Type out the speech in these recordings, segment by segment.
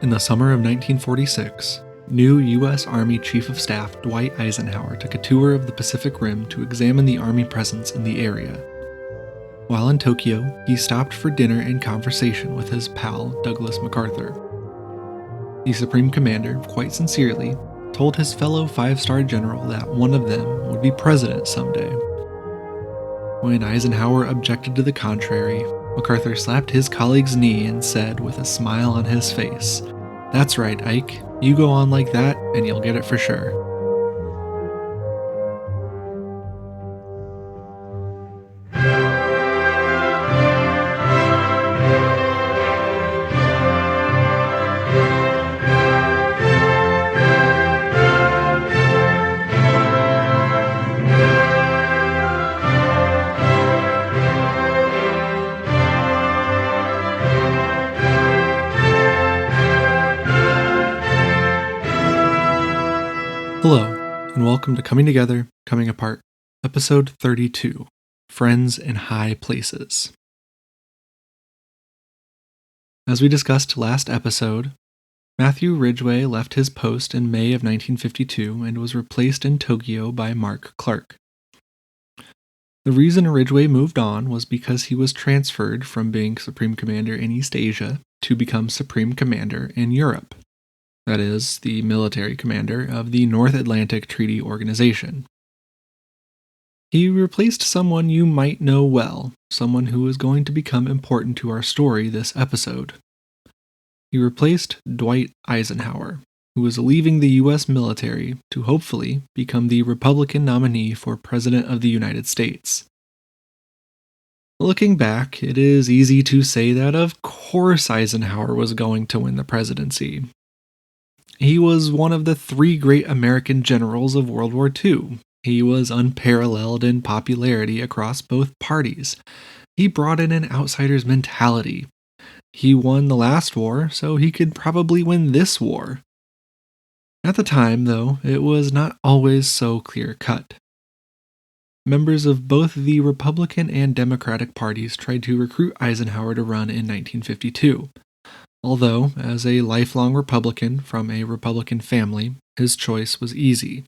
In the summer of 1946, new U.S. Army Chief of Staff Dwight Eisenhower took a tour of the Pacific Rim to examine the Army presence in the area. While in Tokyo, he stopped for dinner and conversation with his pal Douglas MacArthur. The Supreme Commander, quite sincerely, told his fellow five-star general that one of them would be president someday. When Eisenhower objected to the contrary, MacArthur slapped his colleague's knee and said with a smile on his face, "That's right, Ike. You go on like that and you'll get it for sure." Hello, and welcome to Coming Together, Coming Apart, episode 32, Friends in High Places. As we discussed last episode, Matthew Ridgway left his post in May of 1952 and was replaced in Tokyo by Mark Clark. The reason Ridgway moved on was because he was transferred from being Supreme Commander in East Asia to become Supreme Commander in Europe. That is, the military commander of the North Atlantic Treaty Organization. He replaced someone you might know well, someone who is going to become important to our story this episode. He replaced Dwight Eisenhower, who was leaving the U.S. military to hopefully become the Republican nominee for President of the United States. Looking back, it is easy to say that of course Eisenhower was going to win the presidency. He was one of the three great American generals of World War II. He was unparalleled in popularity across both parties. He brought in an outsider's mentality. He won the last war, so he could probably win this war. At the time, though, it was not always so clear-cut. Members of both the Republican and Democratic parties tried to recruit Eisenhower to run in 1952. Although, as a lifelong Republican from a Republican family, his choice was easy.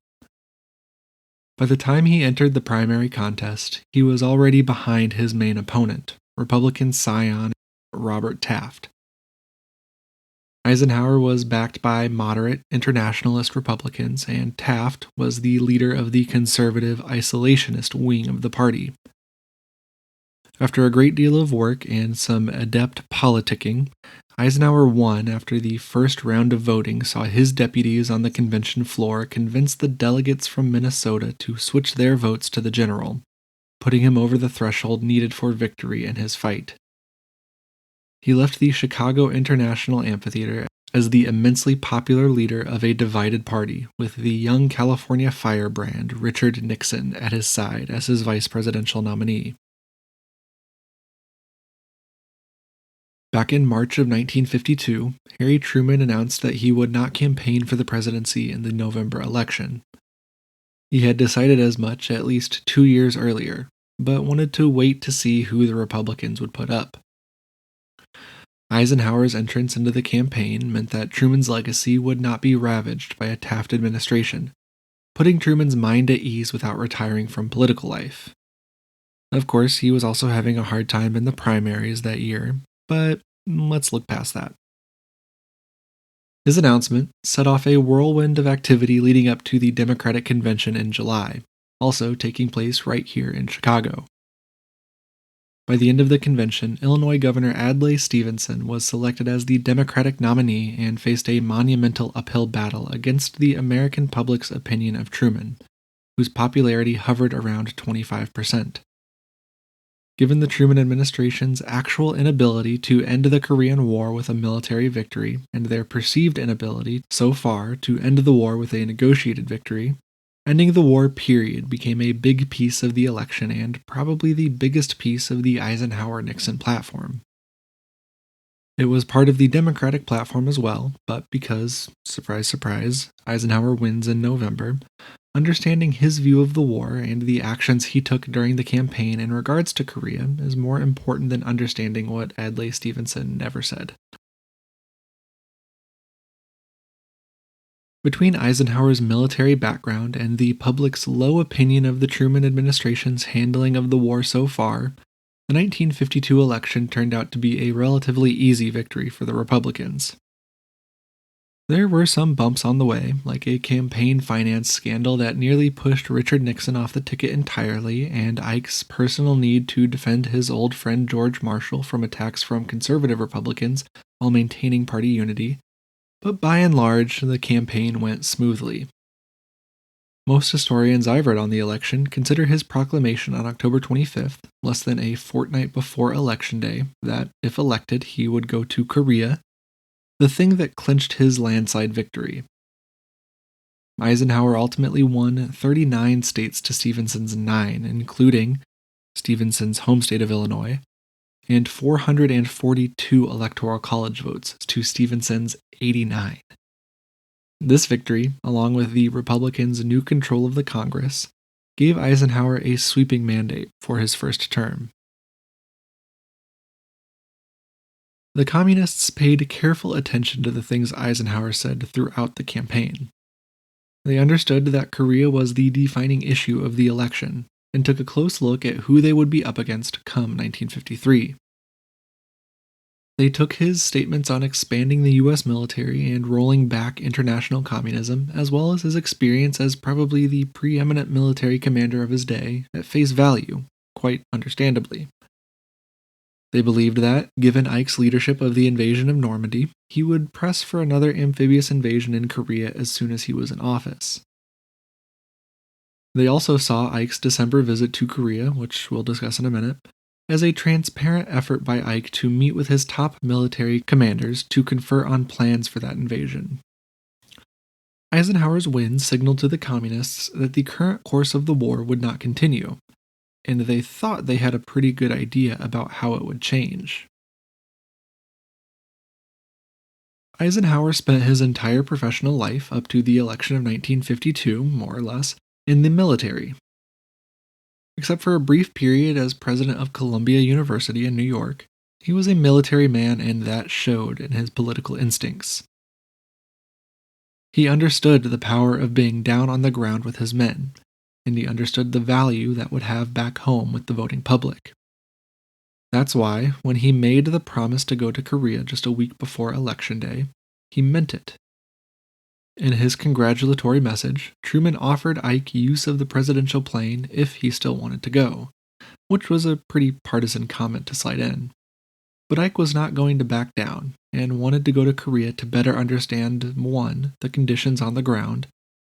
By the time he entered the primary contest, he was already behind his main opponent, Republican scion Robert Taft. Eisenhower was backed by moderate internationalist Republicans, and Taft was the leader of the conservative isolationist wing of the party. After a great deal of work and some adept politicking, Eisenhower won after the first round of voting saw his deputies on the convention floor convince the delegates from Minnesota to switch their votes to the general, putting him over the threshold needed for victory in his fight. He left the Chicago International Amphitheater as the immensely popular leader of a divided party, with the young California firebrand Richard Nixon at his side as his vice presidential nominee. Back in March of 1952, Harry Truman announced that he would not campaign for the presidency in the November election. He had decided as much at least 2 years earlier, but wanted to wait to see who the Republicans would put up. Eisenhower's entrance into the campaign meant that Truman's legacy would not be ravaged by a Taft administration, putting Truman's mind at ease without retiring from political life. Of course, he was also having a hard time in the primaries that year, but let's look past that. His announcement set off a whirlwind of activity leading up to the Democratic Convention in July, also taking place right here in Chicago. By the end of the convention, Illinois Governor Adlai Stevenson was selected as the Democratic nominee and faced a monumental uphill battle against the American public's opinion of Truman, whose popularity hovered around 25%. Given the Truman administration's actual inability to end the Korean War with a military victory, and their perceived inability so far to end the war with a negotiated victory, ending the war period became a big piece of the election and probably the biggest piece of the Eisenhower-Nixon platform. It was part of the Democratic platform as well, but because, surprise surprise, Eisenhower wins in November, understanding his view of the war and the actions he took during the campaign in regards to Korea is more important than understanding what Adlai Stevenson never said. Between Eisenhower's military background and the public's low opinion of the Truman administration's handling of the war so far, the 1952 election turned out to be a relatively easy victory for the Republicans. There were some bumps on the way, like a campaign finance scandal that nearly pushed Richard Nixon off the ticket entirely, and Ike's personal need to defend his old friend George Marshall from attacks from conservative Republicans while maintaining party unity. But by and large, the campaign went smoothly. Most historians I've read on the election consider his proclamation on October 25th, less than a fortnight before Election Day, that, if elected, he would go to Korea, the thing that clinched his landslide victory. Eisenhower ultimately won 39 states to Stevenson's 9, including Stevenson's home state of Illinois, and 442 electoral college votes to Stevenson's 89. This victory, along with the Republicans' new control of the Congress, gave Eisenhower a sweeping mandate for his first term. The Communists paid careful attention to the things Eisenhower said throughout the campaign. They understood that Korea was the defining issue of the election, and took a close look at who they would be up against come 1953. They took his statements on expanding the U.S. military and rolling back international communism, as well as his experience as probably the preeminent military commander of his day, at face value, quite understandably. They believed that, given Ike's leadership of the invasion of Normandy, he would press for another amphibious invasion in Korea as soon as he was in office. They also saw Ike's December visit to Korea, which we'll discuss in a minute, as a transparent effort by Ike to meet with his top military commanders to confer on plans for that invasion. Eisenhower's win signaled to the Communists that the current course of the war would not continue, and they thought they had a pretty good idea about how it would change. Eisenhower spent his entire professional life, up to the election of 1952, more or less, in the military. Except for a brief period as president of Columbia University in New York, he was a military man, and that showed in his political instincts. He understood the power of being down on the ground with his men, and he understood the value that would have back home with the voting public. That's why, when he made the promise to go to Korea just a week before Election Day, he meant it. In his congratulatory message, Truman offered Ike use of the presidential plane if he still wanted to go, which was a pretty partisan comment to slide in. But Ike was not going to back down, and wanted to go to Korea to better understand 1. The conditions on the ground,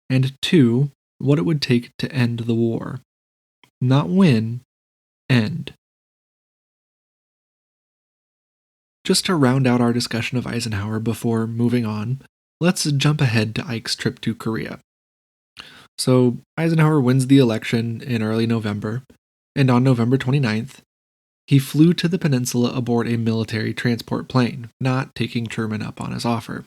and 2. What it would take to end the war. Not win, end. Just to round out our discussion of Eisenhower before moving on, let's jump ahead to Ike's trip to Korea. So, Eisenhower wins the election in early November, and on November 29th, he flew to the peninsula aboard a military transport plane, not taking Truman up on his offer.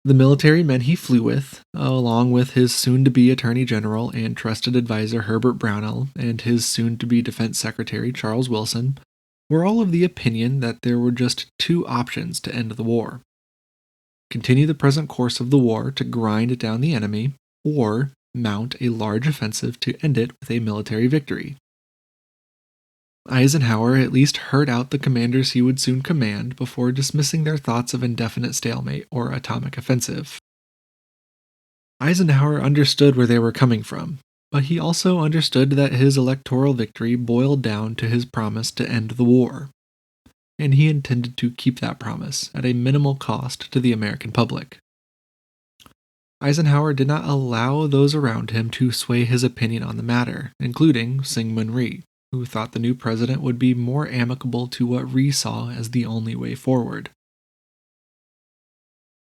The military men he flew with, along with his soon-to-be Attorney General and trusted advisor Herbert Brownell and his soon-to-be Defense Secretary Charles Wilson, were all of the opinion that there were just 2 options to end the war. Continue the present course of the war to grind down the enemy, or mount a large offensive to end it with a military victory. Eisenhower at least heard out the commanders he would soon command before dismissing their thoughts of indefinite stalemate or atomic offensive. Eisenhower understood where they were coming from, but he also understood that his electoral victory boiled down to his promise to end the war, and he intended to keep that promise at a minimal cost to the American public. Eisenhower did not allow those around him to sway his opinion on the matter, including Syngman Rhee, who thought the new president would be more amicable to what Rhee saw as the only way forward.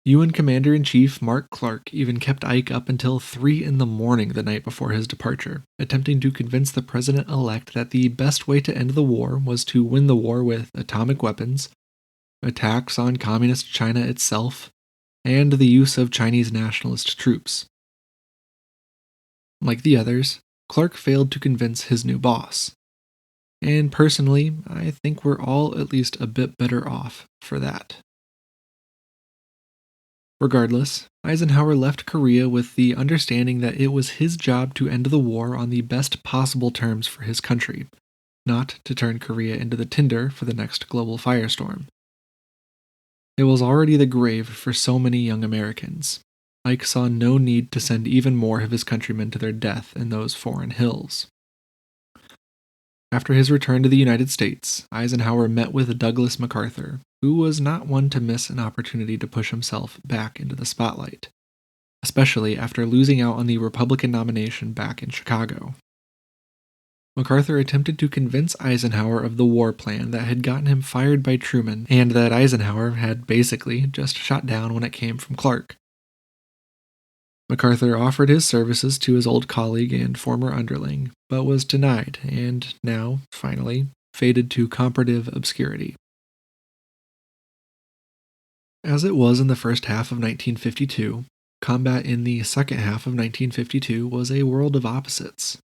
UN Commander-in-Chief Mark Clark even kept Ike up until 3 in the morning the night before his departure, attempting to convince the president-elect that the best way to end the war was to win the war with atomic weapons, attacks on communist China itself, and the use of Chinese nationalist troops. Like the others, Clark failed to convince his new boss. And personally, I think we're all at least a bit better off for that. Regardless, Eisenhower left Korea with the understanding that it was his job to end the war on the best possible terms for his country, not to turn Korea into the tinder for the next global firestorm. It was already the grave for so many young Americans. Ike saw no need to send even more of his countrymen to their death in those foreign hills. After his return to the United States, Eisenhower met with Douglas MacArthur, who was not one to miss an opportunity to push himself back into the spotlight, especially after losing out on the Republican nomination back in Chicago. MacArthur attempted to convince Eisenhower of the war plan that had gotten him fired by Truman and that Eisenhower had basically just shot down when it came from Clark. MacArthur offered his services to his old colleague and former underling, but was denied and now, finally, faded to comparative obscurity. As it was in the first half of 1952, combat in the second half of 1952 was a world of opposites.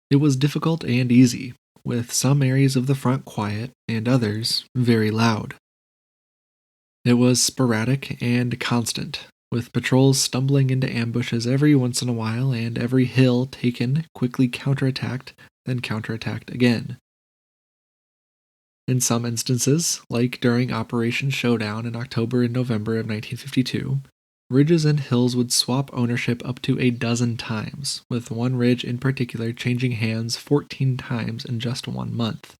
It was difficult and easy, with some areas of the front quiet and others very loud. It was sporadic and constant, with patrols stumbling into ambushes every once in a while and every hill taken, quickly counterattacked, then counterattacked again. In some instances, like during Operation Showdown in October and November of 1952, ridges and hills would swap ownership up to a dozen times, with one ridge in particular changing hands 14 times in just 1 month.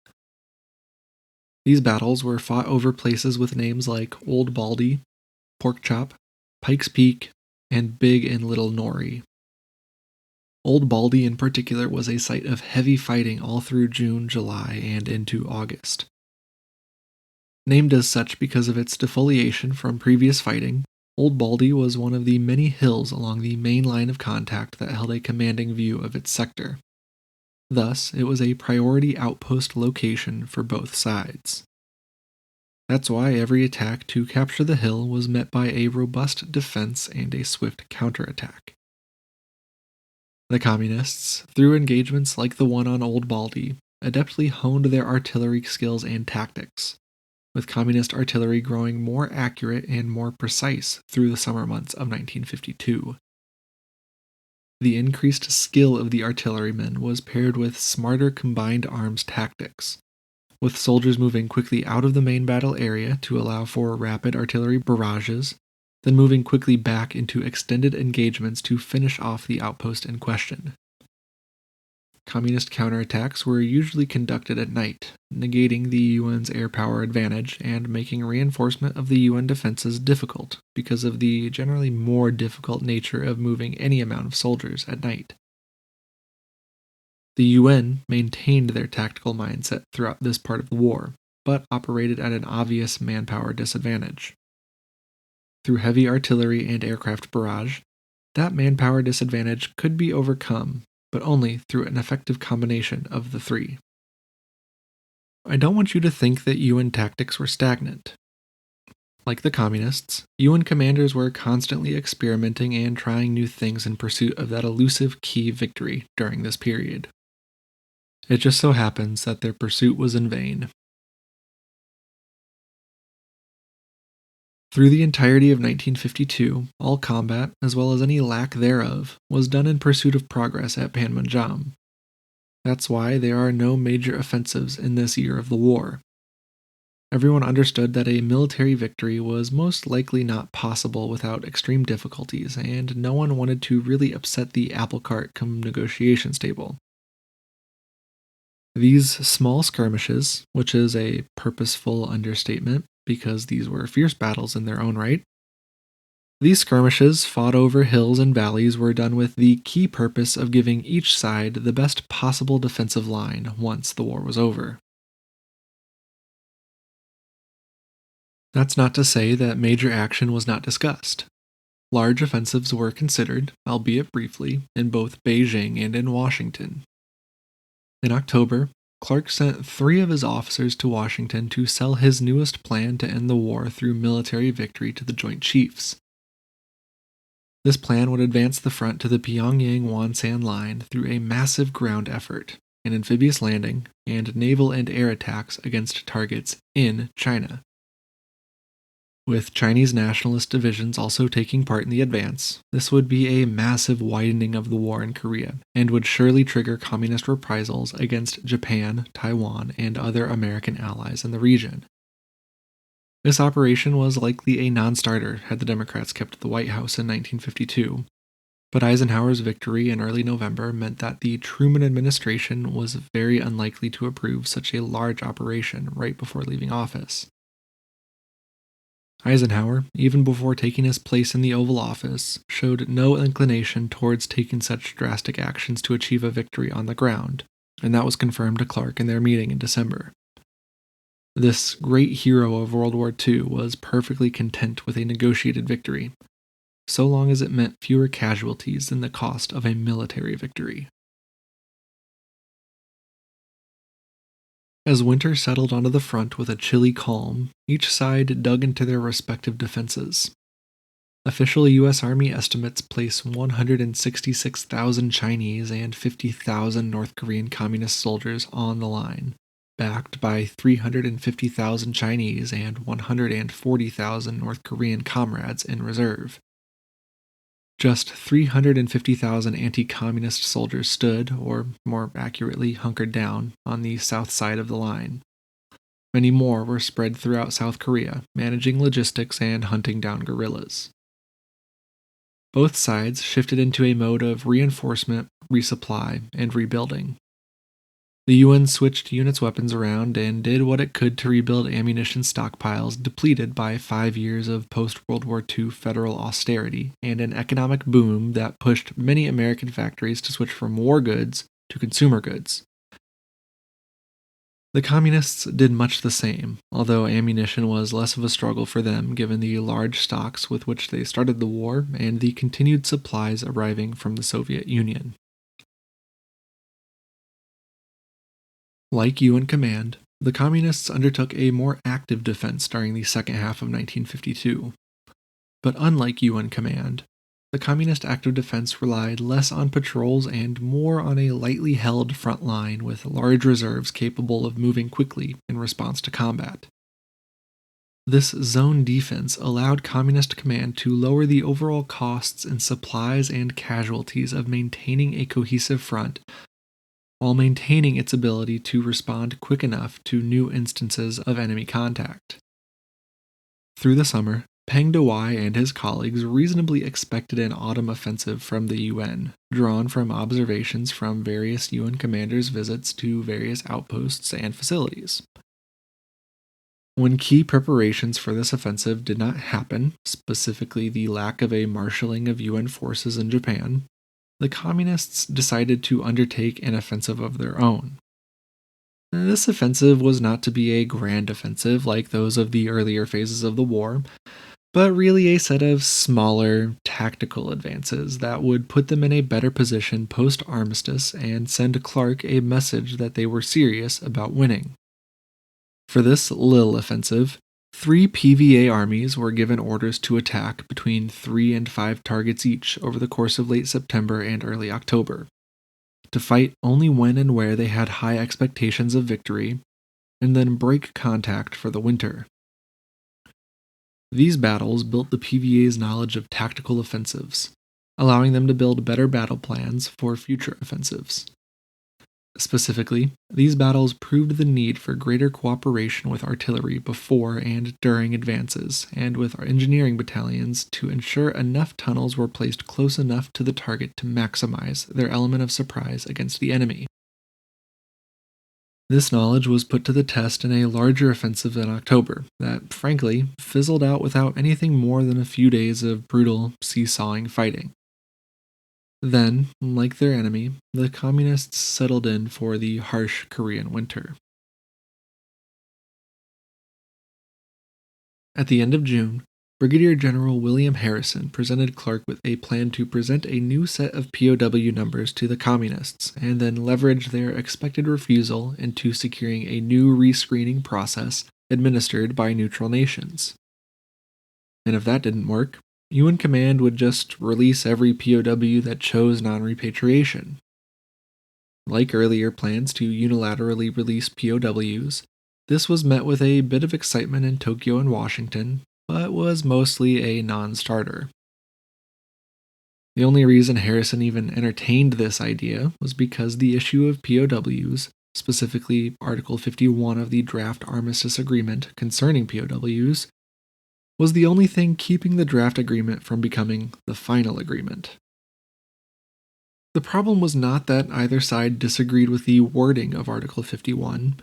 These battles were fought over places with names like Old Baldy, Pork Chop, Pikes Peak, and Big and Little Nori. Old Baldy in particular was a site of heavy fighting all through June, July, and into August. Named as such because of its defoliation from previous fighting, Old Baldy was one of the many hills along the main line of contact that held a commanding view of its sector. Thus, it was a priority outpost location for both sides. That's why every attack to capture the hill was met by a robust defense and a swift counterattack. The Communists, through engagements like the one on Old Baldy, adeptly honed their artillery skills and tactics, with Communist artillery growing more accurate and more precise through the summer months of 1952. The increased skill of the artillerymen was paired with smarter combined arms tactics, with soldiers moving quickly out of the main battle area to allow for rapid artillery barrages, then moving quickly back into extended engagements to finish off the outpost in question. Communist counterattacks were usually conducted at night, negating the UN's air power advantage and making reinforcement of the UN defenses difficult because of the generally more difficult nature of moving any amount of soldiers at night. The UN maintained their tactical mindset throughout this part of the war, but operated at an obvious manpower disadvantage. Through heavy artillery and aircraft barrage, that manpower disadvantage could be overcome, but only through an effective combination of the three. I don't want you to think that UN tactics were stagnant. Like the Communists, UN commanders were constantly experimenting and trying new things in pursuit of that elusive key victory during this period. It just so happens that their pursuit was in vain. Through the entirety of 1952, all combat, as well as any lack thereof, was done in pursuit of progress at Panmunjom. That's why there are no major offensives in this year of the war. Everyone understood that a military victory was most likely not possible without extreme difficulties, and no one wanted to really upset the apple cart come negotiations table. These small skirmishes, which is a purposeful understatement because these were fierce battles in their own right, these skirmishes fought over hills and valleys were done with the key purpose of giving each side the best possible defensive line once the war was over. That's not to say that major action was not discussed. Large offensives were considered, albeit briefly, in both Beijing and in Washington. In October, Clark sent 3 of his officers to Washington to sell his newest plan to end the war through military victory to the Joint Chiefs. This plan would advance the front to the Pyongyang-Wonsan line through a massive ground effort, an amphibious landing, and naval and air attacks against targets in China. With Chinese nationalist divisions also taking part in the advance, this would be a massive widening of the war in Korea and would surely trigger communist reprisals against Japan, Taiwan, and other American allies in the region. This operation was likely a non-starter had the Democrats kept the White House in 1952, but Eisenhower's victory in early November meant that the Truman administration was very unlikely to approve such a large operation right before leaving office. Eisenhower, even before taking his place in the Oval Office, showed no inclination towards taking such drastic actions to achieve a victory on the ground, and that was confirmed to Clark in their meeting in December. This great hero of World War II was perfectly content with a negotiated victory, so long as it meant fewer casualties than the cost of a military victory. As winter settled onto the front with a chilly calm, each side dug into their respective defenses. Official U.S. Army estimates place 166,000 Chinese and 50,000 North Korean communist soldiers on the line, backed by 350,000 Chinese and 140,000 North Korean comrades in reserve. Just 350,000 anti-communist soldiers stood, or more accurately, hunkered down, on the south side of the line. Many more were spread throughout South Korea, managing logistics and hunting down guerrillas. Both sides shifted into a mode of reinforcement, resupply, and rebuilding. The UN switched units' weapons around and did what it could to rebuild ammunition stockpiles depleted by 5 years of post-World War II federal austerity and an economic boom that pushed many American factories to switch from war goods to consumer goods. The Communists did much the same, although ammunition was less of a struggle for them given the large stocks with which they started the war and the continued supplies arriving from the Soviet Union. Like UN Command, the Communists undertook a more active defense during the second half of 1952. But unlike UN Command, the Communist active defense relied less on patrols and more on a lightly held front line with large reserves capable of moving quickly in response to combat. This zone defense allowed Communist Command to lower the overall costs in supplies and casualties of maintaining a cohesive front while maintaining its ability to respond quick enough to new instances of enemy contact. Through the summer, Peng Dehuai and his colleagues reasonably expected an autumn offensive from the UN, drawn from observations from various UN commanders' visits to various outposts and facilities. When key preparations for this offensive did not happen, specifically the lack of a marshalling of UN forces in Japan, the Communists decided to undertake an offensive of their own. This offensive was not to be a grand offensive like those of the earlier phases of the war, but really a set of smaller, tactical advances that would put them in a better position post-armistice and send Clark a message that they were serious about winning. For this Lille offensive, 3 PVA armies were given orders to attack between 3 and 5 targets each over the course of late September and early October, to fight only when and where they had high expectations of victory, and then break contact for the winter. These battles built the PVA's knowledge of tactical offensives, allowing them to build better battle plans for future offensives. Specifically, these battles proved the need for greater cooperation with artillery before and during advances, and with our engineering battalions to ensure enough tunnels were placed close enough to the target to maximize their element of surprise against the enemy. This knowledge was put to the test in a larger offensive in October that, frankly, fizzled out without anything more than a few days of brutal, seesawing fighting. Then, like their enemy, the Communists settled in for the harsh Korean winter. At the end of June, Brigadier General William Harrison presented Clark with a plan to present a new set of POW numbers to the Communists and then leverage their expected refusal into securing a new rescreening process administered by neutral nations. And if that didn't work, UN Command would just release every POW that chose non-repatriation. Like earlier plans to unilaterally release POWs, this was met with a bit of excitement in Tokyo and Washington, but was mostly a non starter. The only reason Harrison even entertained this idea was because the issue of POWs, specifically Article 51 of the draft armistice agreement concerning POWs, was the only thing keeping the draft agreement from becoming the final agreement. The problem was not that either side disagreed with the wording of Article 51.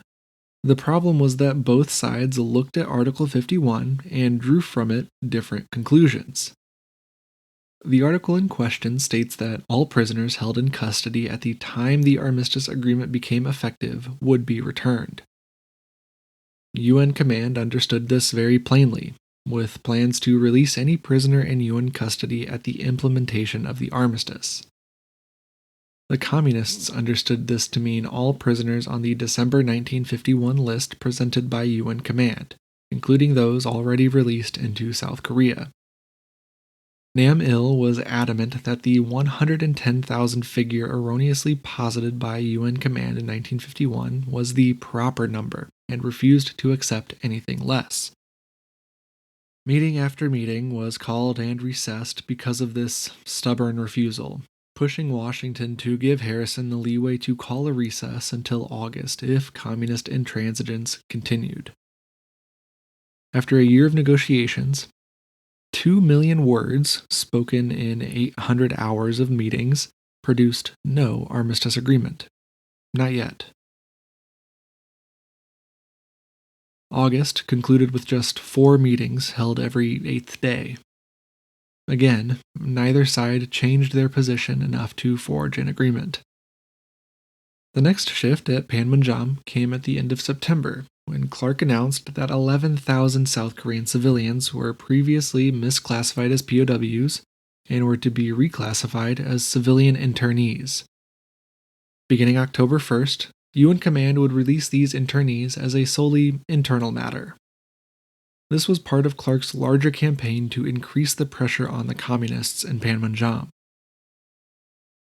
The problem was that both sides looked at Article 51 and drew from it different conclusions. The article in question states that all prisoners held in custody at the time the armistice agreement became effective would be returned. UN Command understood this very plainly, with plans to release any prisoner in UN custody at the implementation of the armistice. The Communists understood this to mean all prisoners on the December 1951 list presented by UN Command, including those already released into South Korea. Nam-il was adamant that the 110,000 figure erroneously posited by UN Command in 1951 was the proper number and refused to accept anything less. Meeting after meeting was called and recessed because of this stubborn refusal, pushing Washington to give Harrison the leeway to call a recess until August if communist intransigence continued. After a year of negotiations, 2 million words, spoken in 800 hours of meetings, produced no armistice agreement. Not yet. August concluded with just 4 meetings held every 8th day. Again, neither side changed their position enough to forge an agreement. The next shift at Panmunjom came at the end of September, when Clark announced that 11,000 South Korean civilians were previously misclassified as POWs and were to be reclassified as civilian internees. Beginning October 1st, UN Command would release these internees as a solely internal matter. This was part of Clark's larger campaign to increase the pressure on the communists in Panmunjom.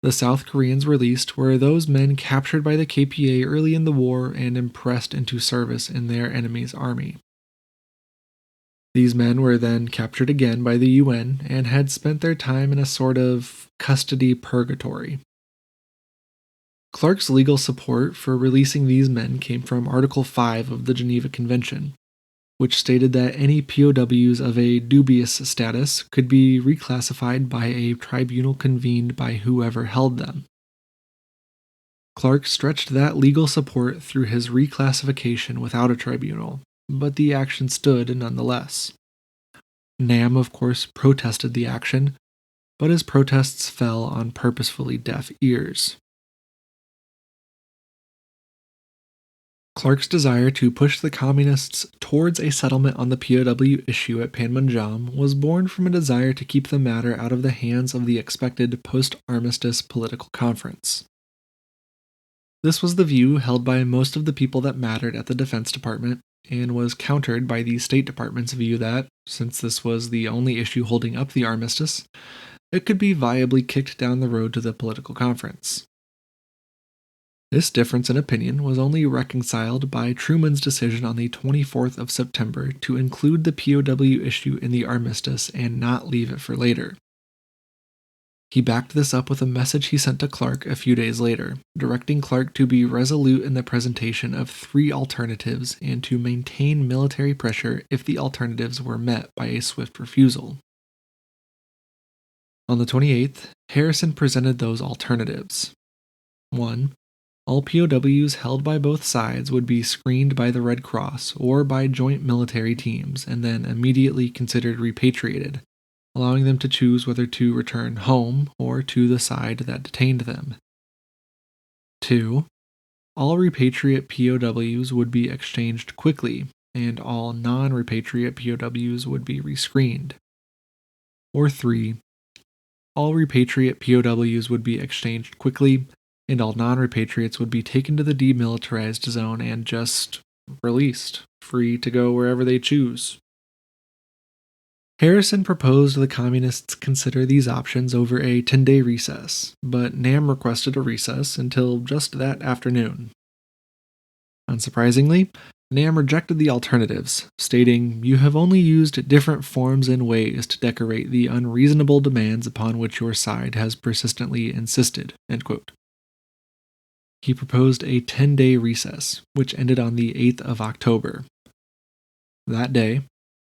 The South Koreans released were those men captured by the KPA early in the war and impressed into service in their enemy's army. These men were then captured again by the UN and had spent their time in a sort of custody purgatory. Clark's legal support for releasing these men came from Article 5 of the Geneva Convention, which stated that any POWs of a dubious status could be reclassified by a tribunal convened by whoever held them. Clark stretched that legal support through his reclassification without a tribunal, but the action stood nonetheless. Nam, of course, protested the action, but his protests fell on purposefully deaf ears. Clark's desire to push the communists towards a settlement on the POW issue at Panmunjom was born from a desire to keep the matter out of the hands of the expected post-armistice political conference. This was the view held by most of the people that mattered at the Defense Department, and was countered by the State Department's view that, since this was the only issue holding up the armistice, it could be viably kicked down the road to the political conference. This difference in opinion was only reconciled by Truman's decision on the 24th of September to include the POW issue in the armistice and not leave it for later. He backed this up with a message he sent to Clark a few days later, directing Clark to be resolute in the presentation of 3 alternatives and to maintain military pressure if the alternatives were met by a swift refusal. On the 28th, Harrison presented those alternatives. 1. All POWs held by both sides would be screened by the Red Cross or by joint military teams and then immediately considered repatriated, allowing them to choose whether to return home or to the side that detained them. 2. All repatriate POWs would be exchanged quickly, and all non-repatriate POWs would be rescreened. Or 3. All repatriate POWs would be exchanged quickly, and all non-repatriates would be taken to the demilitarized zone and just released, free to go wherever they choose. Harrison proposed the communists consider these options over a 10-day recess, but Nam requested a recess until just that afternoon. Unsurprisingly, Nam rejected the alternatives, stating, "You have only used different forms and ways to decorate the unreasonable demands upon which your side has persistently insisted." End quote. He proposed a 10-day recess, which ended on the 8th of October. That day,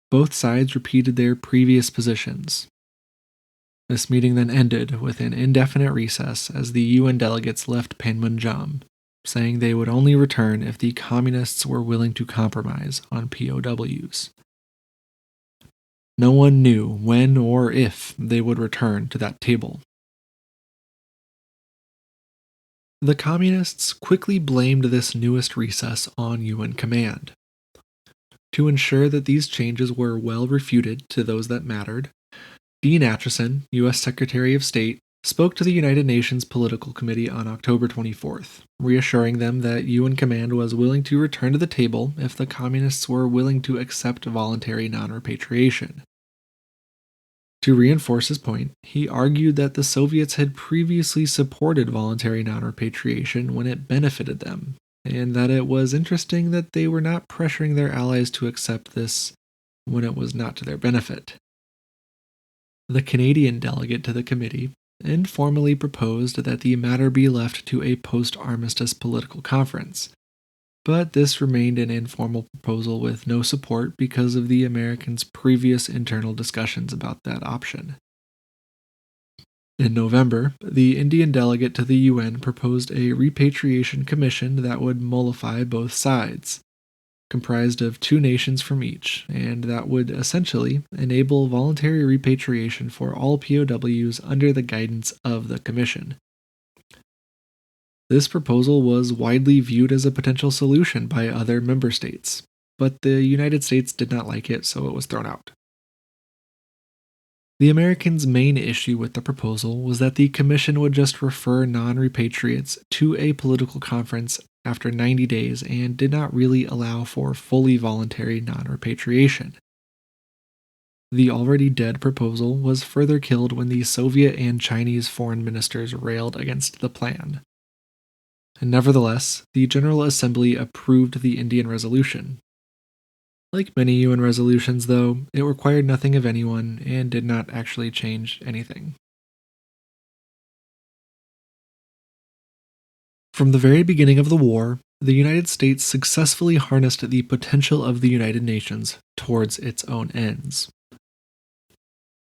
both sides repeated their previous positions. This meeting then ended with an indefinite recess as the UN delegates left Panmunjom, saying they would only return if the communists were willing to compromise on POWs. No one knew when or if they would return to that table. The communists quickly blamed this newest recess on UN command. To ensure that these changes were well refuted to those that mattered, Dean Acheson, U.S. Secretary of State, spoke to the United Nations Political Committee on October 24th, reassuring them that UN command was willing to return to the table if the communists were willing to accept voluntary non-repatriation. To reinforce his point, he argued that the Soviets had previously supported voluntary non-repatriation when it benefited them, and that it was interesting that they were not pressuring their allies to accept this when it was not to their benefit. The Canadian delegate to the committee informally proposed that the matter be left to a post-armistice political conference, but this remained an informal proposal with no support because of the Americans' previous internal discussions about that option. In November, the Indian delegate to the UN proposed a repatriation commission that would mollify both sides, comprised of 2 nations from each, and that would essentially enable voluntary repatriation for all POWs under the guidance of the Commission. This proposal was widely viewed as a potential solution by other member states, but the United States did not like it, so it was thrown out. The Americans' main issue with the proposal was that the Commission would just refer non-repatriates to a political conference after 90 days and did not really allow for fully voluntary non-repatriation. The already dead proposal was further killed when the Soviet and Chinese foreign ministers railed against the plan. And nevertheless, the General Assembly approved the Indian resolution. Like many UN resolutions, though, it required nothing of anyone and did not actually change anything. From the very beginning of the war, the United States successfully harnessed the potential of the United Nations towards its own ends.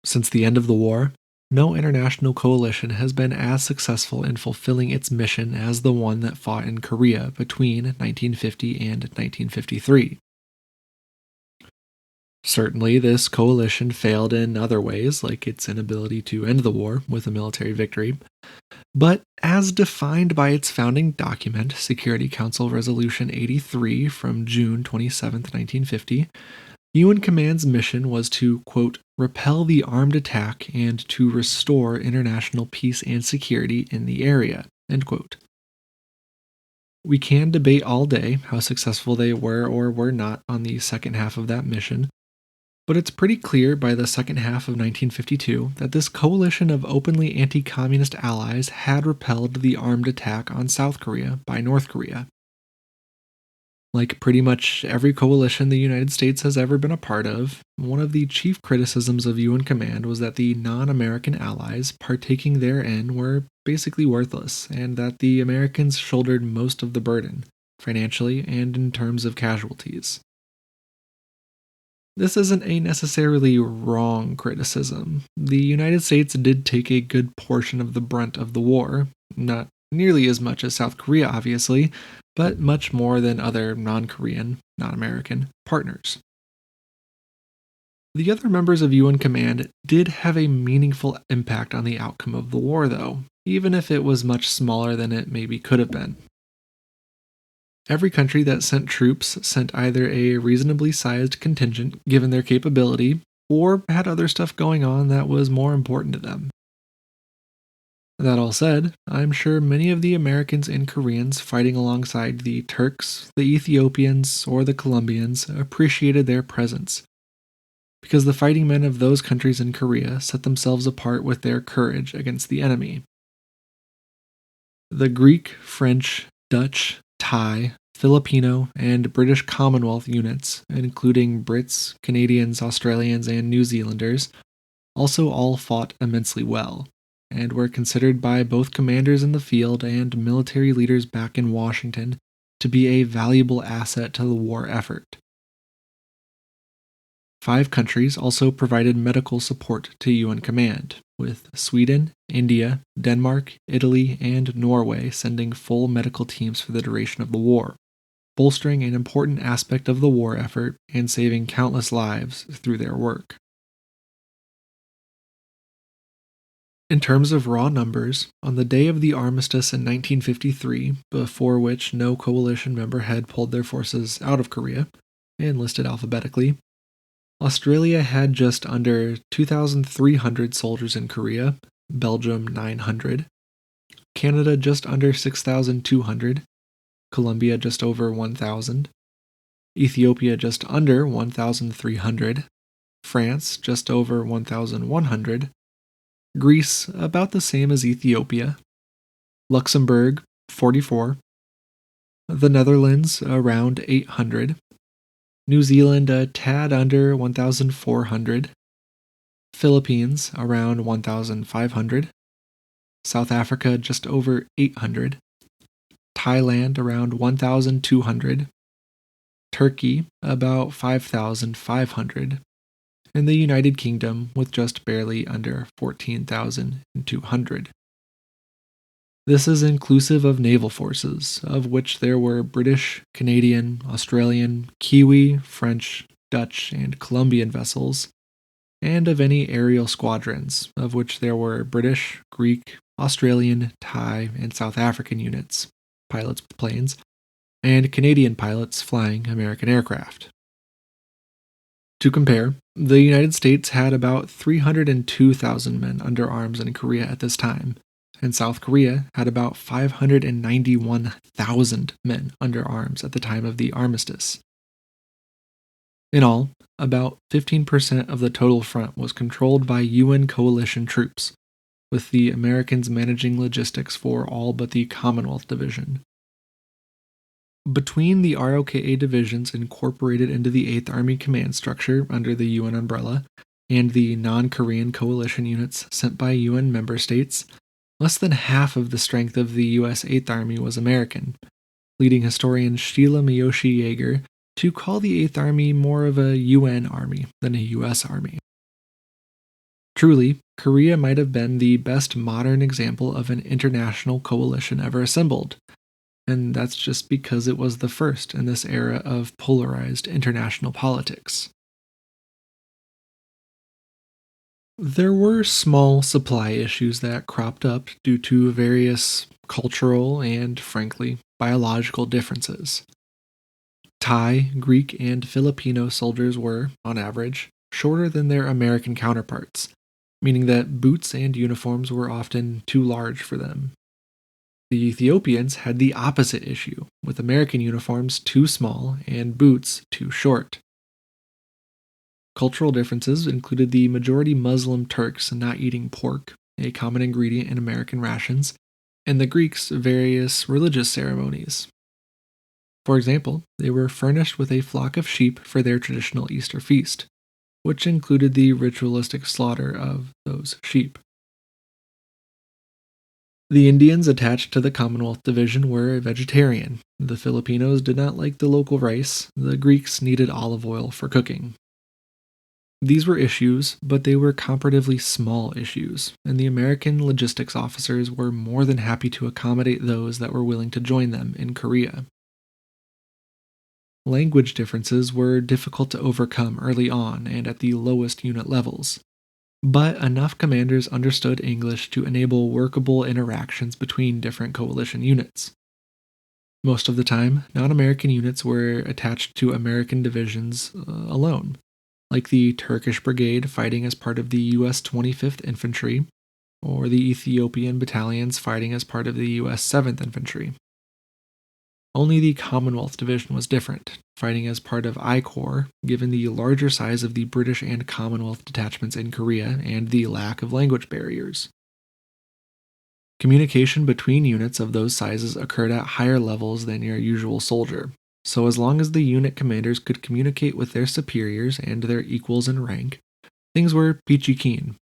Since the end of the war, no international coalition has been as successful in fulfilling its mission as the one that fought in Korea between 1950 and 1953. Certainly, this coalition failed in other ways, like its inability to end the war with a military victory, but as defined by its founding document, Security Council Resolution 83 from June 27, 1950, UN Command's mission was to, quote, repel the armed attack and to restore international peace and security in the area, end quote. We can debate all day how successful they were or were not on the second half of that mission, but it's pretty clear by the second half of 1952 that this coalition of openly anti-communist allies had repelled the armed attack on South Korea by North Korea. Like pretty much every coalition the United States has ever been a part of, one of the chief criticisms of UN Command was that the non-American allies partaking therein were basically worthless, and that the Americans shouldered most of the burden, financially and in terms of casualties. This isn't a necessarily wrong criticism. The United States did take a good portion of the brunt of the war, not nearly as much as South Korea, obviously, but much more than other non-Korean, non-American partners. The other members of UN Command did have a meaningful impact on the outcome of the war, though, even if it was much smaller than it maybe could have been. Every country that sent troops sent either a reasonably sized contingent given their capability, or had other stuff going on that was more important to them. That all said, I'm sure many of the Americans and Koreans fighting alongside the Turks, the Ethiopians, or the Colombians appreciated their presence, because the fighting men of those countries in Korea set themselves apart with their courage against the enemy. The Greek, French, Dutch, Thai, Filipino, and British Commonwealth units, including Brits, Canadians, Australians, and New Zealanders, also all fought immensely well, and were considered by both commanders in the field and military leaders back in Washington to be a valuable asset to the war effort. 5 countries also provided medical support to UN command, with Sweden, India, Denmark, Italy, and Norway sending full medical teams for the duration of the war, bolstering an important aspect of the war effort and saving countless lives through their work. In terms of raw numbers, on the day of the armistice in 1953, before which no coalition member had pulled their forces out of Korea, and listed alphabetically, Australia had just under 2,300 soldiers in Korea, Belgium 900, Canada just under 6,200, Colombia just over 1,000, Ethiopia just under 1,300, France just over 1,100, Greece about the same as Ethiopia, Luxembourg 44, the Netherlands around 800, New Zealand a tad under 1,400, Philippines around 1,500, South Africa just over 800, Thailand around 1,200, Turkey about 5,500, and the United Kingdom with just barely under 14,200. This is inclusive of naval forces, of which there were British, Canadian, Australian, Kiwi, French, Dutch, and Colombian vessels, and of any aerial squadrons, of which there were British, Greek, Australian, Thai, and South African units, pilots with planes, and Canadian pilots flying American aircraft. To compare, the United States had about 302,000 men under arms in Korea at this time, and South Korea had about 591,000 men under arms at the time of the armistice. In all, about 15% of the total front was controlled by UN coalition troops, with the Americans managing logistics for all but the Commonwealth Division. Between the ROKA divisions incorporated into the 8th Army command structure under the UN umbrella and the non-Korean coalition units sent by UN member states, less than half of the strength of the U.S. 8th Army was American, leading historian Sheila Miyoshi Yeager to call the 8th Army more of a UN army than a U.S. army. Truly, Korea might have been the best modern example of an international coalition ever assembled, and that's just because it was the first in this era of polarized international politics. There were small supply issues that cropped up due to various cultural and, frankly, biological differences. Thai, Greek, and Filipino soldiers were, on average, shorter than their American counterparts, meaning that boots and uniforms were often too large for them. The Ethiopians had the opposite issue, with American uniforms too small and boots too short. Cultural differences included the majority Muslim Turks not eating pork, a common ingredient in American rations, and the Greeks' various religious ceremonies. For example, they were furnished with a flock of sheep for their traditional Easter feast, which included the ritualistic slaughter of those sheep. The Indians attached to the Commonwealth Division were vegetarian. The Filipinos did not like the local rice. The Greeks needed olive oil for cooking. These were issues, but they were comparatively small issues, and the American logistics officers were more than happy to accommodate those that were willing to join them in Korea. Language differences were difficult to overcome early on and at the lowest unit levels, but enough commanders understood English to enable workable interactions between different coalition units. Most of the time, non-American units were attached to American divisions alone, like the Turkish Brigade fighting as part of the U.S. 25th Infantry, or the Ethiopian battalions fighting as part of the U.S. 7th Infantry. Only the Commonwealth Division was different, fighting as part of I Corps, given the larger size of the British and Commonwealth detachments in Korea and the lack of language barriers. Communication between units of those sizes occurred at higher levels than your usual soldier, so as long as the unit commanders could communicate with their superiors and their equals in rank, things were peachy keen.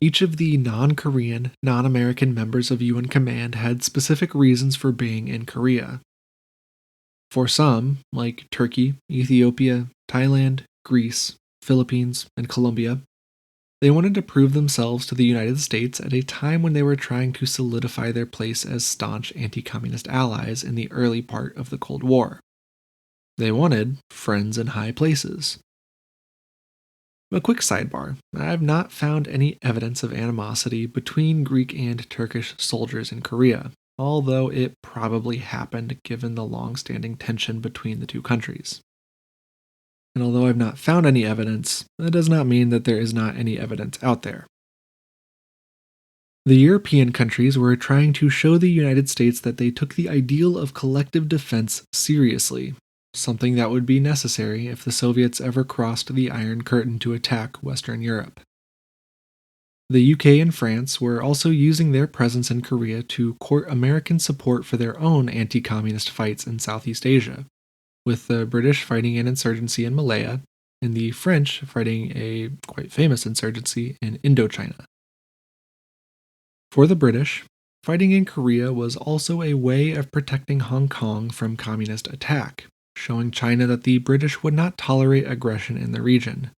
Each of the non Korean, non American members of UN Command had specific reasons for being in Korea. For some, like Turkey, Ethiopia, Thailand, Greece, Philippines, and Colombia, they wanted to prove themselves to the United States at a time when they were trying to solidify their place as staunch anti communist allies in the early part of the Cold War. They wanted friends in high places. A quick sidebar: I've not found any evidence of animosity between Greek and Turkish soldiers in Korea, although it probably happened given the long standing tension between the two countries. And although I've not found any evidence, that does not mean that there is not any evidence out there. The European countries were trying to show the United States that they took the ideal of collective defense seriously, something that would be necessary if the Soviets ever crossed the Iron Curtain to attack Western Europe. The UK and France were also using their presence in Korea to court American support for their own anti communist fights in Southeast Asia, with the British fighting an insurgency in Malaya and the French fighting a quite famous insurgency in Indochina. For the British, fighting in Korea was also a way of protecting Hong Kong from communist attack, showing China that the British would not tolerate aggression in the region.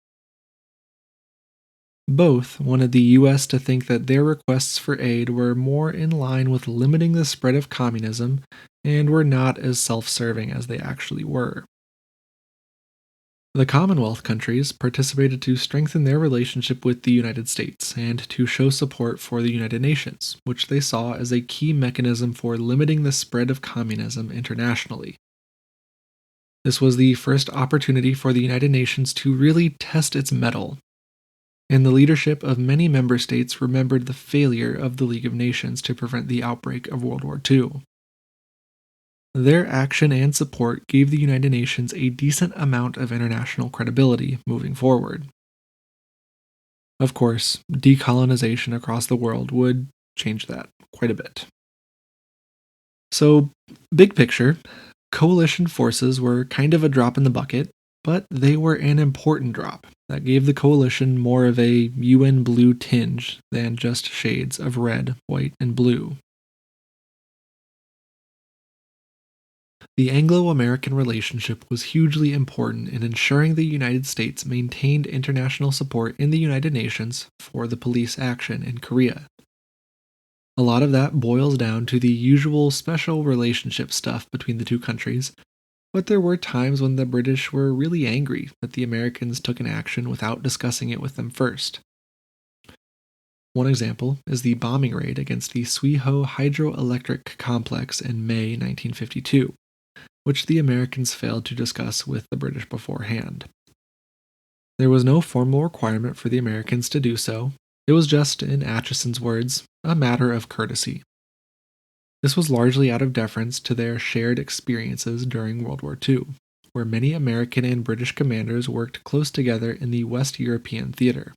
Both wanted the US to think that their requests for aid were more in line with limiting the spread of communism and were not as self serving as they actually were. The Commonwealth countries participated to strengthen their relationship with the United States and to show support for the United Nations, which they saw as a key mechanism for limiting the spread of communism internationally. This was the first opportunity for the United Nations to really test its mettle, and the leadership of many member states remembered the failure of the League of Nations to prevent the outbreak of World War II. Their action and support gave the United Nations a decent amount of international credibility moving forward. Of course, decolonization across the world would change that quite a bit. So, big picture, coalition forces were kind of a drop in the bucket, but they were an important drop that gave the coalition more of a UN blue tinge than just shades of red, white, and blue. The Anglo-American relationship was hugely important in ensuring the United States maintained international support in the United Nations for the police action in Korea. A lot of that boils down to the usual special relationship stuff between the two countries, but there were times when the British were really angry that the Americans took an action without discussing it with them first. One example is the bombing raid against the Suiho hydroelectric complex in May 1952, which the Americans failed to discuss with the British beforehand. There was no formal requirement for the Americans to do so. It was just, in Atchison's words, a matter of courtesy. This was largely out of deference to their shared experiences during World War II, where many American and British commanders worked close together in the West European theater.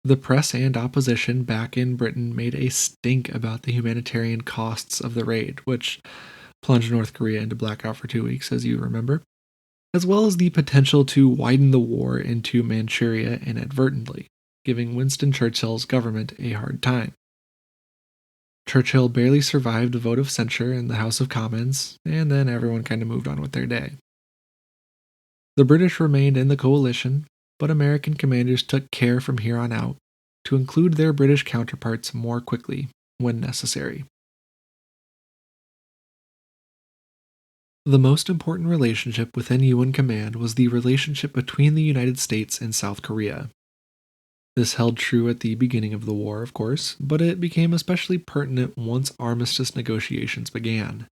The press and opposition back in Britain made a stink about the humanitarian costs of the raid, which plunged North Korea into blackout for 2 weeks, as you remember, as well as the potential to widen the war into Manchuria inadvertently, giving Winston Churchill's government a hard time. Churchill barely survived a vote of censure in the House of Commons, and then everyone kind of moved on with their day. The British remained in the coalition, but American commanders took care from here on out to include their British counterparts more quickly when necessary. The most important relationship within UN Command was the relationship between the United States and South Korea. This held true at the beginning of the war, of course, but it became especially pertinent once armistice negotiations began.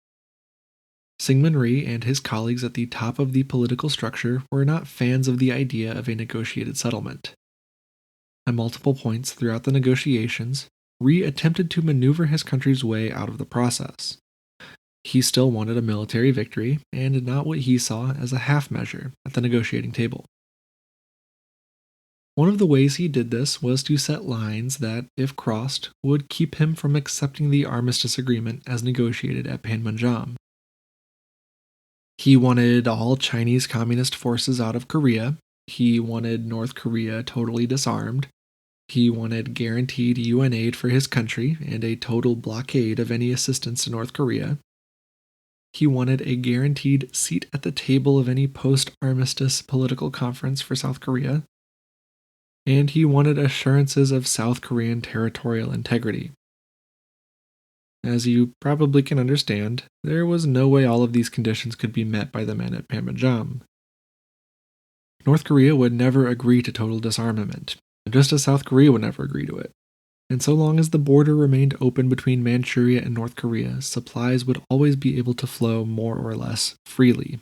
Syngman Rhee and his colleagues at the top of the political structure were not fans of the idea of a negotiated settlement. At multiple points throughout the negotiations, Rhee attempted to maneuver his country's way out of the process. He still wanted a military victory, and not what he saw as a half measure at the negotiating table. One of the ways he did this was to set lines that, if crossed, would keep him from accepting the armistice agreement as negotiated at Panmunjom. He wanted all Chinese communist forces out of Korea. He wanted North Korea totally disarmed. He wanted guaranteed UN aid for his country and a total blockade of any assistance to North Korea. He wanted a guaranteed seat at the table of any post-armistice political conference for South Korea. And he wanted assurances of South Korean territorial integrity. As you probably can understand, there was no way all of these conditions could be met by the men at Panmunjom. North Korea would never agree to total disarmament, just as South Korea would never agree to it. And so long as the border remained open between Manchuria and North Korea, supplies would always be able to flow more or less freely.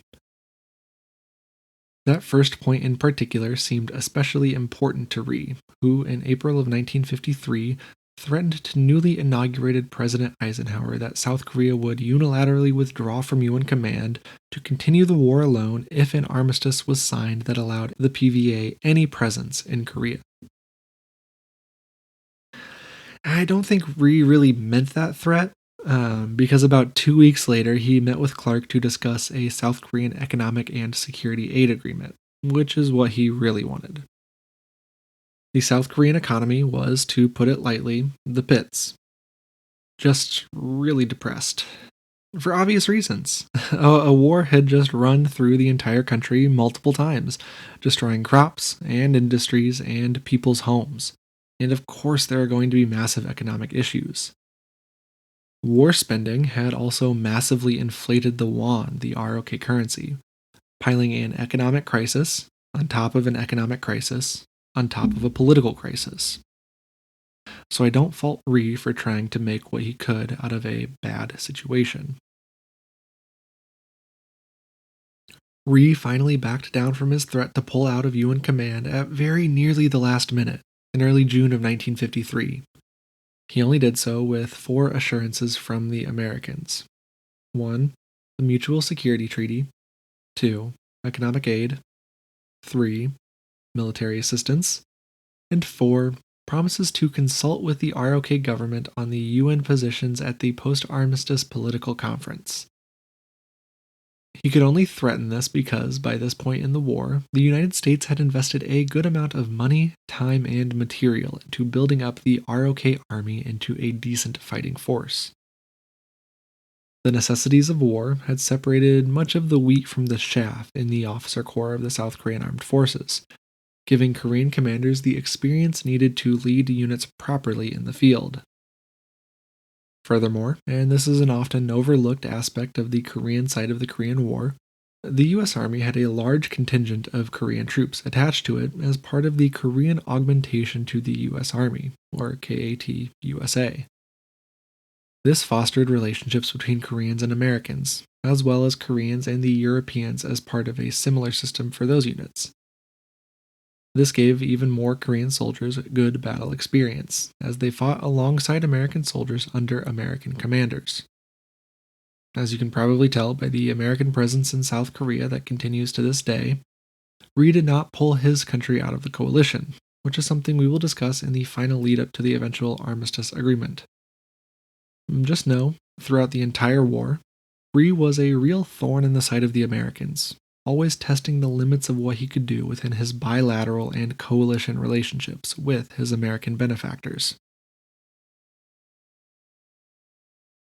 That first point in particular seemed especially important to Rhee, who in April of 1953 threatened to newly inaugurated President Eisenhower that South Korea would unilaterally withdraw from UN command to continue the war alone if an armistice was signed that allowed the PVA any presence in Korea. I don't think Rhee really meant that threat, because about 2 weeks later he met with Clark to discuss a South Korean economic and security aid agreement, which is what he really wanted. The South Korean economy was, to put it lightly, the pits. Just really depressed. For obvious reasons. A war had just run through the entire country multiple times, destroying crops and industries and people's homes. And of course, there are going to be massive economic issues. War spending had also massively inflated the won, the ROK currency, piling an economic crisis on top of an economic crisis on top of a political crisis. So I don't fault Rhee for trying to make what he could out of a bad situation. Rhee finally backed down from his threat to pull out of UN command at very nearly the last minute, in early June of 1953. He only did so with 4 assurances from the Americans. 1. The Mutual Security Treaty. 2. Economic aid. 3. Military assistance. And 4. Promises to consult with the ROK government on the UN positions at the post-armistice political conference. He could only threaten this because, by this point in the war, the United States had invested a good amount of money, time, and material into building up the ROK army into a decent fighting force. The necessities of war had separated much of the wheat from the chaff in the officer corps of the South Korean Armed Forces, giving Korean commanders the experience needed to lead units properly in the field. Furthermore, and this is an often overlooked aspect of the Korean side of the Korean War, the U.S. Army had a large contingent of Korean troops attached to it as part of the Korean Augmentation to the U.S. Army, or KAT-USA. This fostered relationships between Koreans and Americans, as well as Koreans and the Europeans as part of a similar system for those units. This gave even more Korean soldiers good battle experience, as they fought alongside American soldiers under American commanders. As you can probably tell by the American presence in South Korea that continues to this day, Rhee did not pull his country out of the coalition, which is something we will discuss in the final lead-up to the eventual armistice agreement. Just know, throughout the entire war, Rhee was a real thorn in the side of the Americans, always testing the limits of what he could do within his bilateral and coalition relationships with his American benefactors.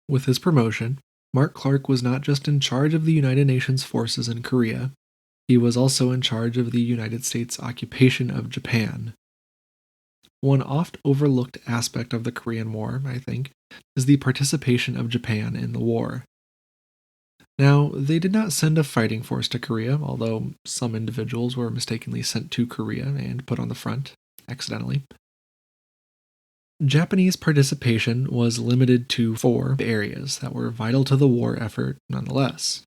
With his promotion, Mark Clark was not just in charge of the United Nations forces in Korea, he was also in charge of the United States occupation of Japan. One oft overlooked aspect of the Korean War, I think, is the participation of Japan in the war. Now, they did not send a fighting force to Korea, although some individuals were mistakenly sent to Korea and put on the front, accidentally. Japanese participation was limited to 4 areas that were vital to the war effort nonetheless.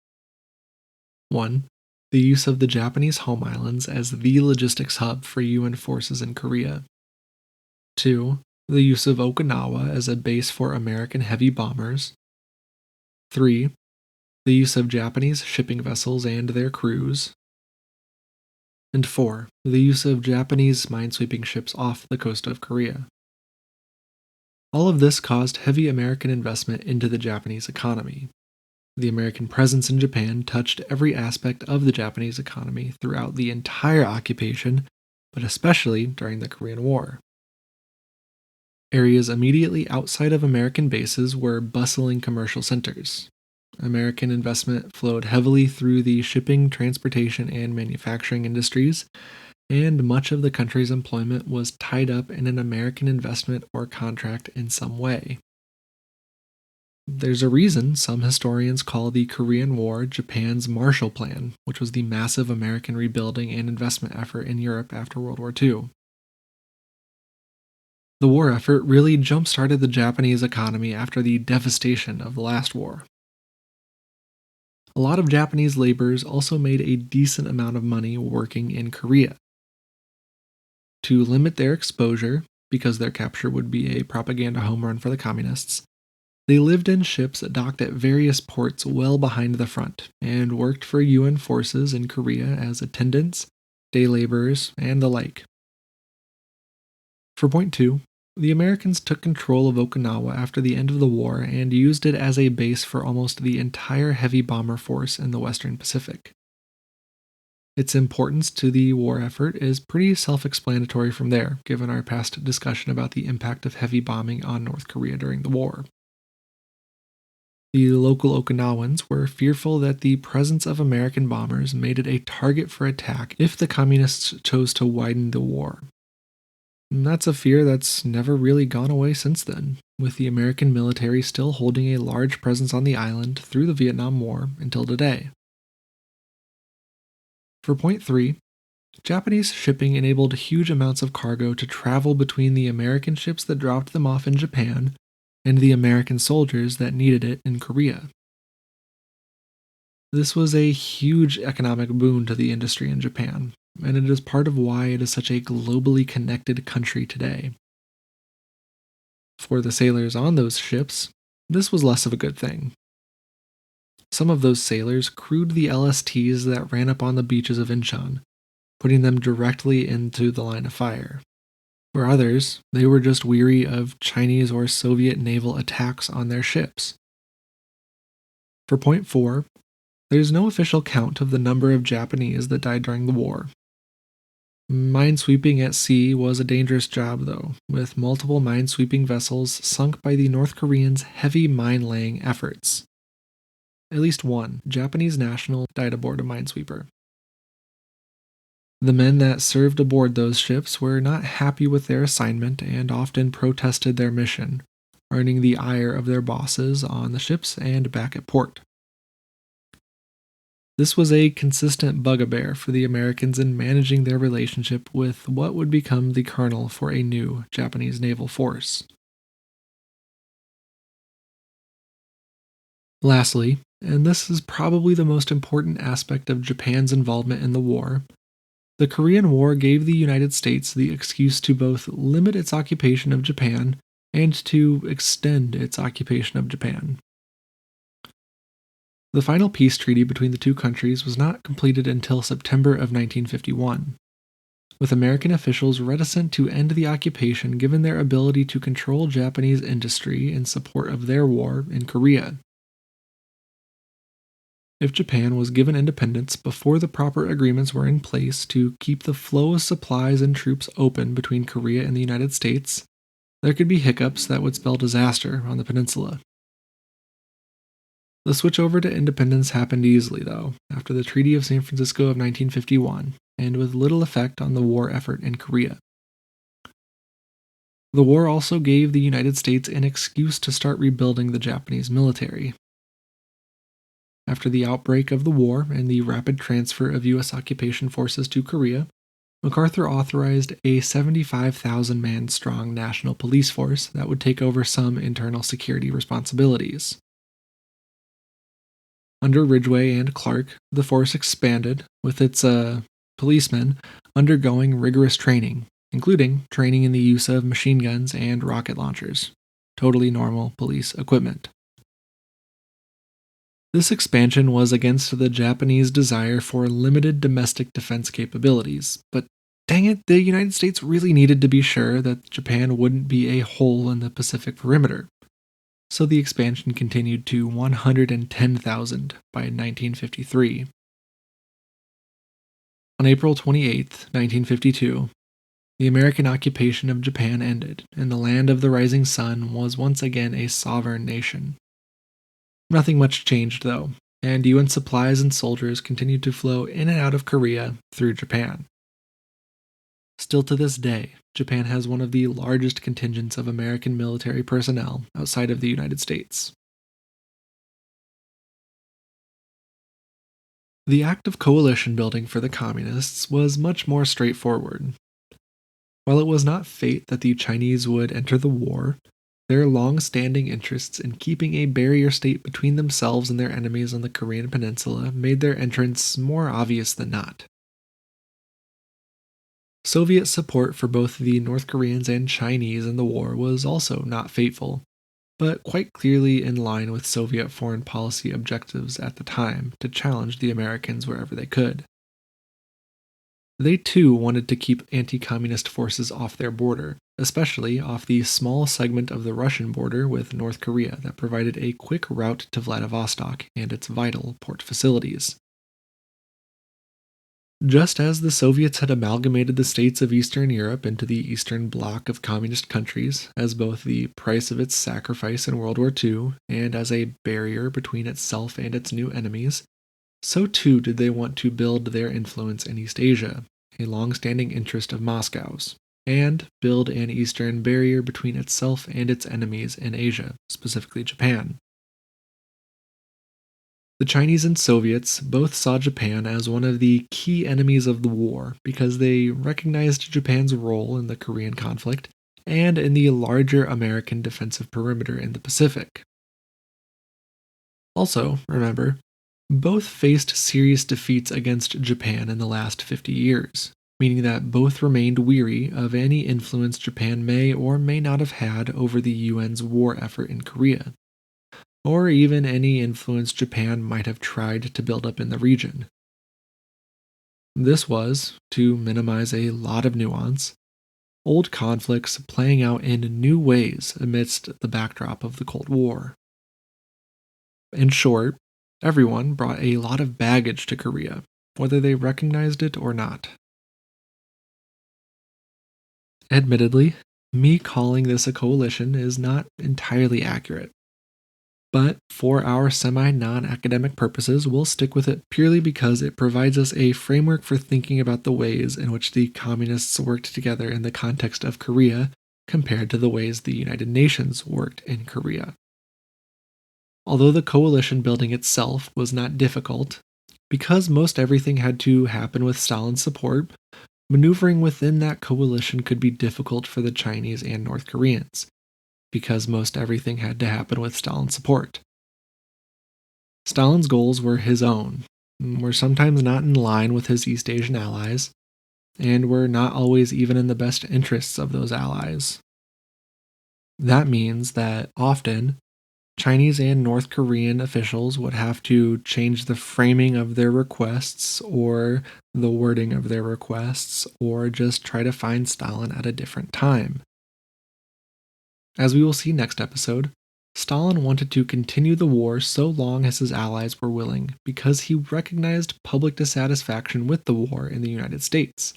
1. The use of the Japanese home islands as the logistics hub for UN forces in Korea. 2. The use of Okinawa as a base for American heavy bombers. 3. The use of Japanese shipping vessels and their crews. And 4. The use of Japanese minesweeping ships off the coast of Korea. All of this caused heavy American investment into the Japanese economy. The American presence in Japan touched every aspect of the Japanese economy throughout the entire occupation, but especially during the Korean War. Areas immediately outside of American bases were bustling commercial centers. American investment flowed heavily through the shipping, transportation, and manufacturing industries, and much of the country's employment was tied up in an American investment or contract in some way. There's a reason some historians call the Korean War Japan's Marshall Plan, which was the massive American rebuilding and investment effort in Europe after World War II. The war effort really jump-started the Japanese economy after the devastation of the last war. A lot of Japanese laborers also made a decent amount of money working in Korea. To limit their exposure, because their capture would be a propaganda home run for the communists, they lived in ships docked at various ports well behind the front and worked for UN forces in Korea as attendants, day laborers, and the like. For point 2, the Americans took control of Okinawa after the end of the war and used it as a base for almost the entire heavy bomber force in the Western Pacific. Its importance to the war effort is pretty self-explanatory from there, given our past discussion about the impact of heavy bombing on North Korea during the war. The local Okinawans were fearful that the presence of American bombers made it a target for attack if the communists chose to widen the war. And that's a fear that's never really gone away since then, with the American military still holding a large presence on the island through the Vietnam War until today. For point 3, Japanese shipping enabled huge amounts of cargo to travel between the American ships that dropped them off in Japan and the American soldiers that needed it in Korea. This was a huge economic boon to the industry in Japan, and it is part of why it is such a globally connected country today. For the sailors on those ships, this was less of a good thing. Some of those sailors crewed the LSTs that ran up on the beaches of Incheon, putting them directly into the line of fire. For others, they were just weary of Chinese or Soviet naval attacks on their ships. For point 4, there's no official count of the number of Japanese that died during the war. Minesweeping at sea was a dangerous job, though, with multiple minesweeping vessels sunk by the North Koreans' heavy mine-laying efforts. At least one Japanese national died aboard a minesweeper. The men that served aboard those ships were not happy with their assignment and often protested their mission, earning the ire of their bosses on the ships and back at port. This was a consistent bugbear for the Americans in managing their relationship with what would become the kernel for a new Japanese naval force. Lastly, and this is probably the most important aspect of Japan's involvement in the war, the Korean War gave the United States the excuse to both limit its occupation of Japan and to extend its occupation of Japan. The final peace treaty between the two countries was not completed until September of 1951, with American officials reticent to end the occupation given their ability to control Japanese industry in support of their war in Korea. If Japan was given independence before the proper agreements were in place to keep the flow of supplies and troops open between Korea and the United States, there could be hiccups that would spell disaster on the peninsula. The switch over to independence happened easily, though, after the Treaty of San Francisco of 1951, and with little effect on the war effort in Korea. The war also gave the United States an excuse to start rebuilding the Japanese military. After the outbreak of the war and the rapid transfer of U.S. occupation forces to Korea, MacArthur authorized a 75,000-man strong national police force that would take over some internal security responsibilities. Under Ridgway and Clark, the force expanded, with its policemen undergoing rigorous training, including training in the use of machine guns and rocket launchers. Totally normal police equipment. This expansion was against the Japanese desire for limited domestic defense capabilities, but dang it, the United States really needed to be sure that Japan wouldn't be a hole in the Pacific perimeter. So the expansion continued to 110,000 by 1953. On April 28, 1952, the American occupation of Japan ended, and the land of the rising sun was once again a sovereign nation. Nothing much changed, though, and UN supplies and soldiers continued to flow in and out of Korea through Japan. Still to this day, Japan has one of the largest contingents of American military personnel outside of the United States. The act of coalition building for the Communists was much more straightforward. While it was not fate that the Chinese would enter the war, their long standing interests in keeping a barrier state between themselves and their enemies on the Korean Peninsula made their entrance more obvious than not. Soviet support for both the North Koreans and Chinese in the war was also not fateful, but quite clearly in line with Soviet foreign policy objectives at the time to challenge the Americans wherever they could. They too wanted to keep anti communist forces off their border, especially off the small segment of the Russian border with North Korea that provided a quick route to Vladivostok and its vital port facilities. Just as the Soviets had amalgamated the states of Eastern Europe into the Eastern Bloc of communist countries as both the price of its sacrifice in World War II and as a barrier between itself and its new enemies, so too did they want to build their influence in East Asia, a long-standing interest of Moscow's, and build an eastern barrier between itself and its enemies in Asia, specifically Japan. The Chinese and Soviets both saw Japan as one of the key enemies of the war because they recognized Japan's role in the Korean conflict and in the larger American defensive perimeter in the Pacific. Also, remember, both faced serious defeats against Japan in the last 50 years, meaning that both remained weary of any influence Japan may or may not have had over the UN's war effort in Korea, or even any influence Japan might have tried to build up in the region. This was, to minimize a lot of nuance, old conflicts playing out in new ways amidst the backdrop of the Cold War. In short, everyone brought a lot of baggage to Korea, whether they recognized it or not. Admittedly, me calling this a coalition is not entirely accurate. But for our semi non academic purposes, we'll stick with it purely because it provides us a framework for thinking about the ways in which the communists worked together in the context of Korea compared to the ways the United Nations worked in Korea. Although the coalition building itself was not difficult, because most everything had to happen with Stalin's support, maneuvering within that coalition could be difficult for the Chinese and North Koreans, because most everything had to happen with Stalin's support. Stalin's goals were his own, were sometimes not in line with his East Asian allies, and were not always even in the best interests of those allies. That means that often, Chinese and North Korean officials would have to change the framing of their requests or the wording of their requests or just try to find Stalin at a different time. As we will see next episode, Stalin wanted to continue the war so long as his allies were willing because he recognized public dissatisfaction with the war in the United States,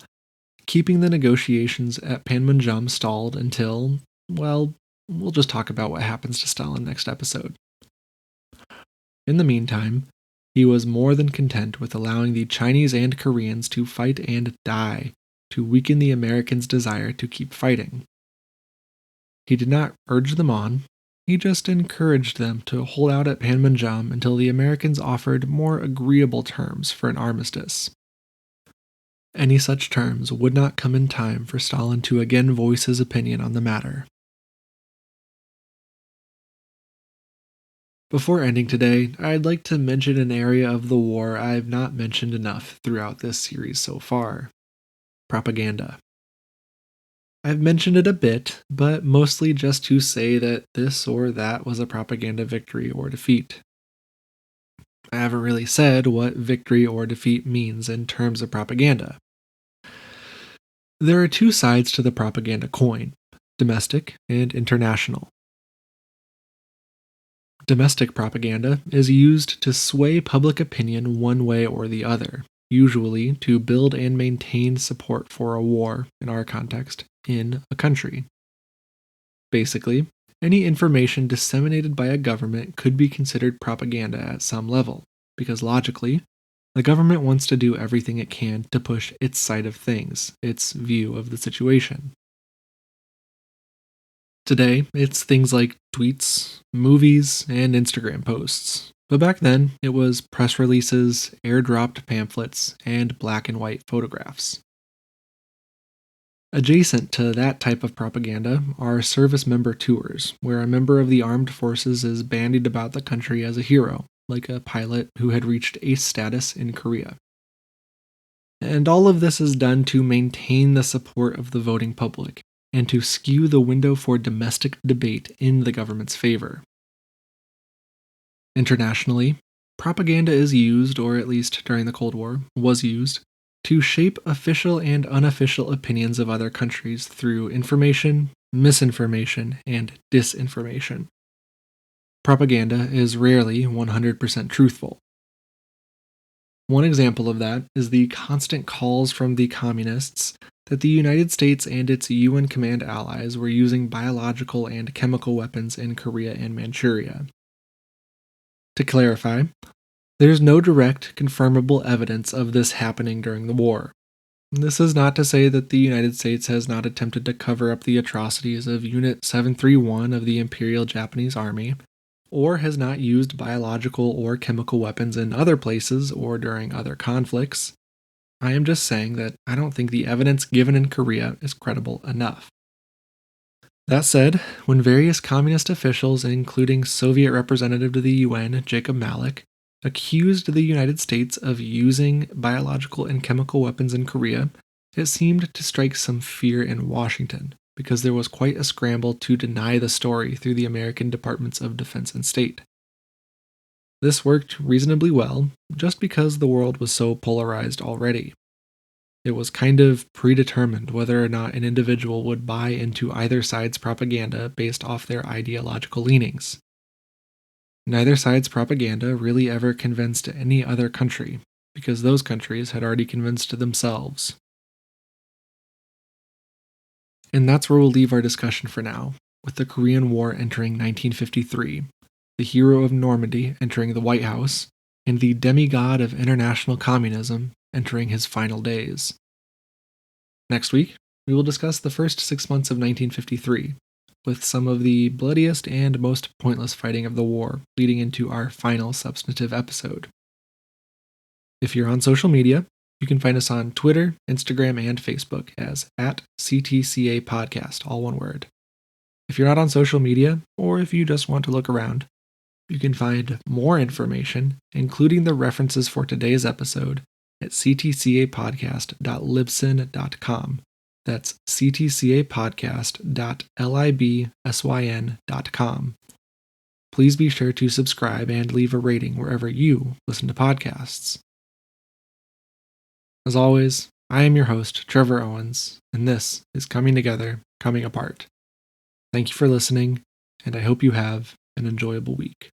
keeping the negotiations at Panmunjom stalled until, well, we'll just talk about what happens to Stalin next episode. In the meantime, he was more than content with allowing the Chinese and Koreans to fight and die to weaken the Americans' desire to keep fighting. He did not urge them on, he just encouraged them to hold out at Panmunjom until the Americans offered more agreeable terms for an armistice. Any such terms would not come in time for Stalin to again voice his opinion on the matter. Before ending today, I'd like to mention an area of the war I've not mentioned enough throughout this series so far: propaganda. I've mentioned it a bit, but mostly just to say that this or that was a propaganda victory or defeat. I haven't really said what victory or defeat means in terms of propaganda. There are two sides to the propaganda coin: domestic and international. Domestic propaganda is used to sway public opinion one way or the other, usually to build and maintain support for a war, in our context, in a country. Basically, any information disseminated by a government could be considered propaganda at some level, because logically, the government wants to do everything it can to push its side of things, its view of the situation. Today, it's things like tweets, movies, and Instagram posts. But back then, it was press releases, airdropped pamphlets, and black and white photographs. Adjacent to that type of propaganda are service member tours, where a member of the armed forces is bandied about the country as a hero, like a pilot who had reached ace status in Korea. And all of this is done to maintain the support of the voting public, and to skew the window for domestic debate in the government's favor. Internationally, propaganda is used, or at least during the Cold War, was used, to shape official and unofficial opinions of other countries through information, misinformation, and disinformation. Propaganda is rarely 100% truthful. One example of that is the constant calls from the communists that the United States and its UN command allies were using biological and chemical weapons in Korea and Manchuria. To clarify, there's no direct, confirmable evidence of this happening during the war. This is not to say that the United States has not attempted to cover up the atrocities of Unit 731 of the Imperial Japanese Army, or has not used biological or chemical weapons in other places or during other conflicts. I am just saying that I don't think the evidence given in Korea is credible enough. That said, when various communist officials, including Soviet representative to the UN, Jacob Malik, accused the United States of using biological and chemical weapons in Korea, it seemed to strike some fear in Washington, because there was quite a scramble to deny the story through the American Departments of Defense and State. This worked reasonably well, just because the world was so polarized already. It was kind of predetermined whether or not an individual would buy into either side's propaganda based off their ideological leanings. Neither side's propaganda really ever convinced any other country, because those countries had already convinced themselves. And that's where we'll leave our discussion for now, with the Korean War entering 1953, the hero of Normandy entering the White House, and the demigod of international communism entering his final days. Next week, we will discuss the first 6 months of 1953, with some of the bloodiest and most pointless fighting of the war leading into our final substantive episode. If you're on social media, you can find us on Twitter, Instagram, and Facebook as @CTCA Podcast, all one word. If you're not on social media, or if you just want to look around, you can find more information, including the references for today's episode, at ctcapodcast.libsyn.com. That's ctcapodcast.libsyn.com. Please be sure to subscribe and leave a rating wherever you listen to podcasts. As always, I am your host, Trevor Owens, and this is Coming Together, Coming Apart. Thank you for listening, and I hope you have an enjoyable week.